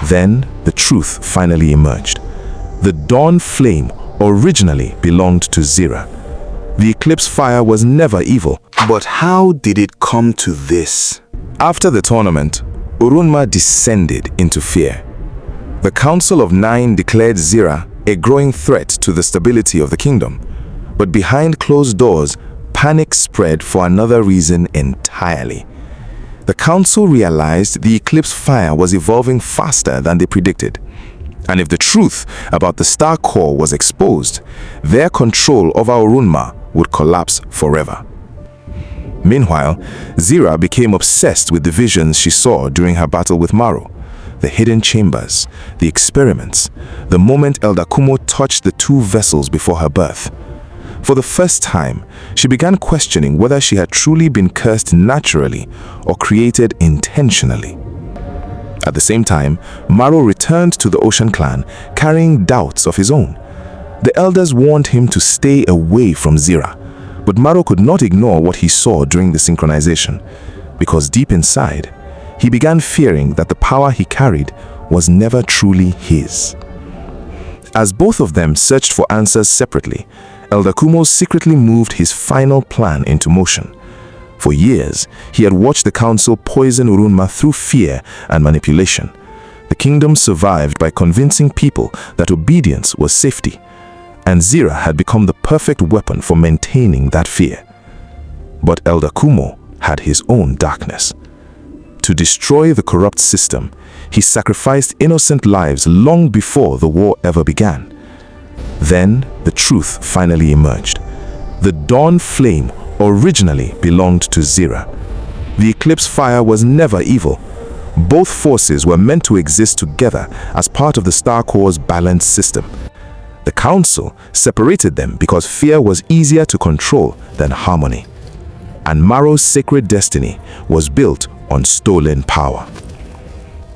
Then the truth finally emerged. The dawn flame originally belonged to Zira. The eclipse fire was never evil. But how did it come to this? After the tournament, Orunma descended into fear. The Council of Nine declared Zira a growing threat to the stability of the kingdom. But behind closed doors, panic spread for another reason entirely. The council realized the eclipse fire was evolving faster than they predicted. And if the truth about the star core was exposed, their control over Orunma would collapse forever. Meanwhile, Zira became obsessed with the visions she saw during her battle with Maro. The hidden chambers, the experiments, the moment Elder Kumo touched the two vessels before her birth. For the first time, she began questioning whether she had truly been cursed naturally or created intentionally. At the same time, Maro returned to the Ocean Clan, carrying doubts of his own. The elders warned him to stay away from Zira, but Maro could not ignore what he saw during the synchronization, because deep inside, he began fearing that the power he carried was never truly his. As both of them searched for answers separately, Elder Kumo secretly moved his final plan into motion. For years, he had watched the council poison Orunma through fear and manipulation. The kingdom survived by convincing people that obedience was safety, and Zira had become the perfect weapon for maintaining that fear. But Elder Kumo had his own darkness. To destroy the corrupt system, he sacrificed innocent lives long before the war ever began. Then the truth finally emerged. The dawn flame originally belonged to Zira. The eclipse fire was never evil. Both forces were meant to exist together as part of the Star Core's balanced system. The council separated them because fear was easier to control than harmony. And Maro's sacred destiny was built on stolen power.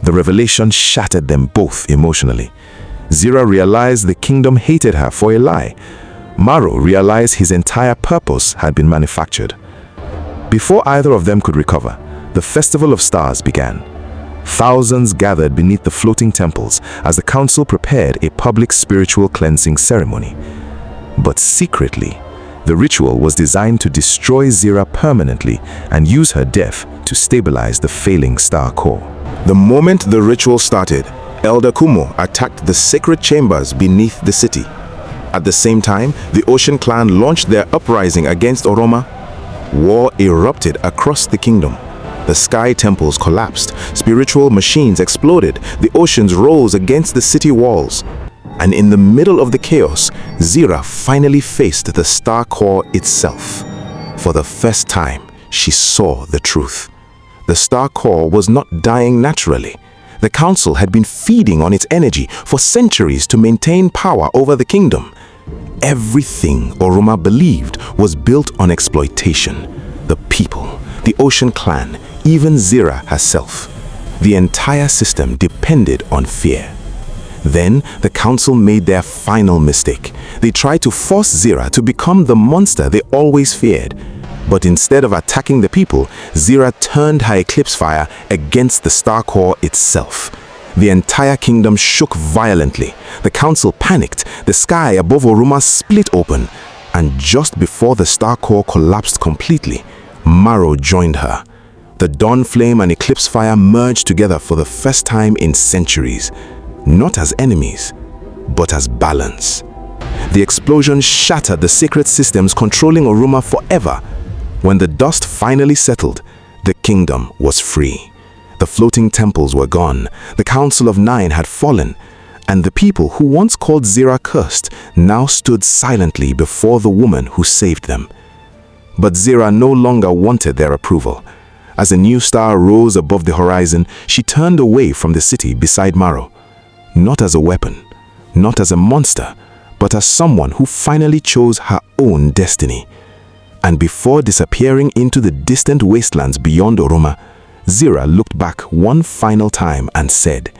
The revelation shattered them both emotionally. Zira realized the kingdom hated her for a lie. Maro realized his entire purpose had been manufactured. Before either of them could recover, the Festival of Stars began. Thousands gathered beneath the floating temples as the council prepared a public spiritual cleansing ceremony. But secretly, the ritual was designed to destroy Zira permanently and use her death to stabilize the failing star core. The moment the ritual started, Elder Kumo attacked the sacred chambers beneath the city. At the same time, the Ocean Clan launched their uprising against Oroma. War erupted across the kingdom. The sky temples collapsed, spiritual machines exploded, the oceans rose against the city walls. And in the middle of the chaos, Zira finally faced the star core itself. For the first time, she saw the truth. The star core was not dying naturally. The council had been feeding on its energy for centuries to maintain power over the kingdom. Everything Oroma believed was built on exploitation. The people, the Ocean Clan, even Zira herself. The entire system depended on fear. Then, the council made their final mistake. They tried to force Zira to become the monster they always feared. But instead of attacking the people, Zira turned her eclipse fire against the star core itself. The entire kingdom shook violently. The council panicked. The sky above Oroma split open. And just before the star core collapsed completely, Maro joined her. The dawn flame and eclipse fire merged together for the first time in centuries. Not as enemies, but as balance. The explosion shattered the sacred systems controlling Oroma forever. When the dust finally settled, the kingdom was free. The floating temples were gone, the Council of Nine had fallen, and the people who once called Zira cursed now stood silently before the woman who saved them. But Zira no longer wanted their approval. As a new star rose above the horizon, she turned away from the city beside Maro. Not as a weapon, not as a monster, but as someone who finally chose her own destiny. And before disappearing into the distant wastelands beyond Oroma, Zira looked back one final time and said,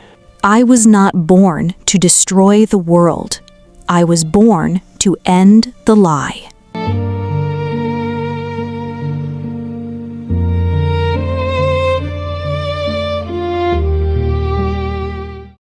"I was not born to destroy the world. I was born to end the lie."